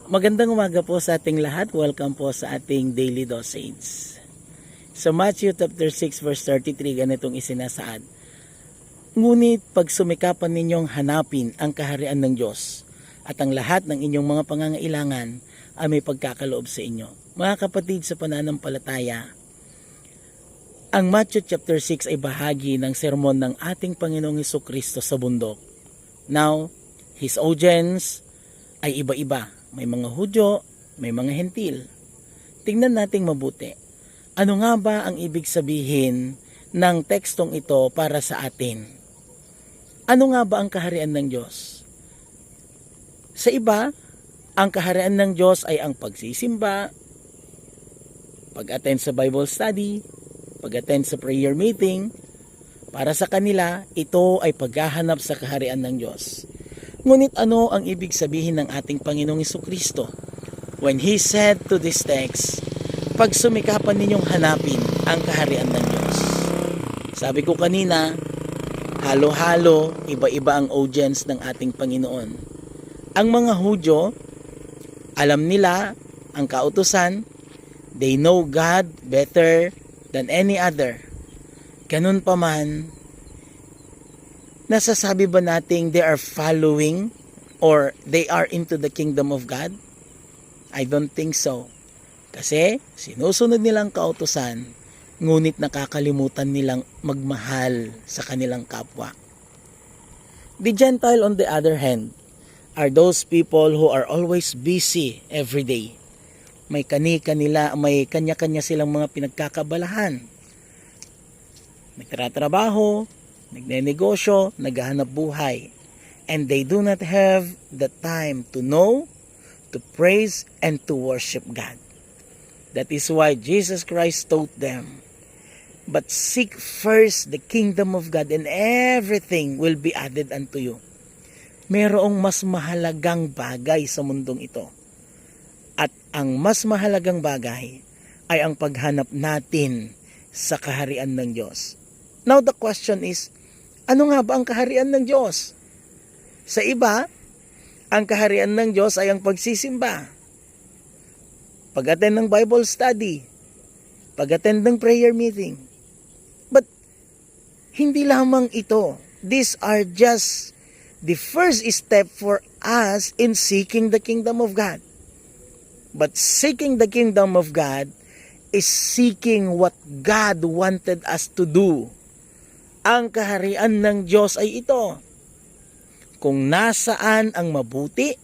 Magandang umaga po sa ating lahat. Welcome po sa ating daily dosage. Sa Matthew chapter 6 verse 33, ganitong isinasaad. Ngunit pag sumikapan ninyong hanapin ang kaharian ng Diyos at ang lahat ng inyong mga pangangailangan ay may pagkakaloob sa inyo. Mga kapatid sa pananampalataya, ang Matthew chapter 6 ay bahagi ng sermon ng ating Panginoong Hesukristo sa bundok. Now, His audience ay iba-iba. May mga Hudyo, may mga Hentil. Tingnan nating mabuti. Ano nga ba ang ibig sabihin ng tekstong ito para sa atin? Ano nga ba ang kaharian ng Diyos? Sa iba, ang kaharian ng Diyos ay ang pagsisimba, pag-attend sa Bible study, pag-attend sa prayer meeting. Para sa kanila, ito ay paghahanap sa kaharian ng Diyos. Ngunit ano ang ibig sabihin ng ating Panginoong Hesukristo when He said to this text, pag sumikapan ninyong hanapin ang kaharian ng Diyos? Sabi ko kanina, halo-halo, iba-iba ang audience ng ating Panginoon. Ang mga Hudyo, alam nila ang kautusan, they know God better than any other. Ganun pa man, nasasabi ba nating they are following or they are into the kingdom of God? I don't think so. Kasi sinusunod nilang kautusan, ngunit nakakalimutan nilang magmahal sa kanilang kapwa. The Gentile, on the other hand, are those people who are always busy every day. May kanya-kanya silang mga pinagkakabalahan. Nagtatrabaho, nagnenegosyo, naghahanap buhay. And they do not have the time to know, to praise, and to worship God. That is why Jesus Christ taught them, but seek first the kingdom of God and everything will be added unto you. Merong mas mahalagang bagay sa mundong ito. At ang mas mahalagang bagay ay ang paghanap natin sa kaharian ng Diyos. Now the question is, ano nga ba ang kaharian ng Diyos? Sa iba, ang kaharian ng Diyos ay ang pagsisimba, pag-attend ng Bible study, pag-attend ng prayer meeting. But hindi lamang ito. These are just the first step for us in seeking the kingdom of God. But seeking the kingdom of God is seeking what God wanted us to do. Ang kaharian ng Diyos ay ito. Kung nasaan ang mabuti,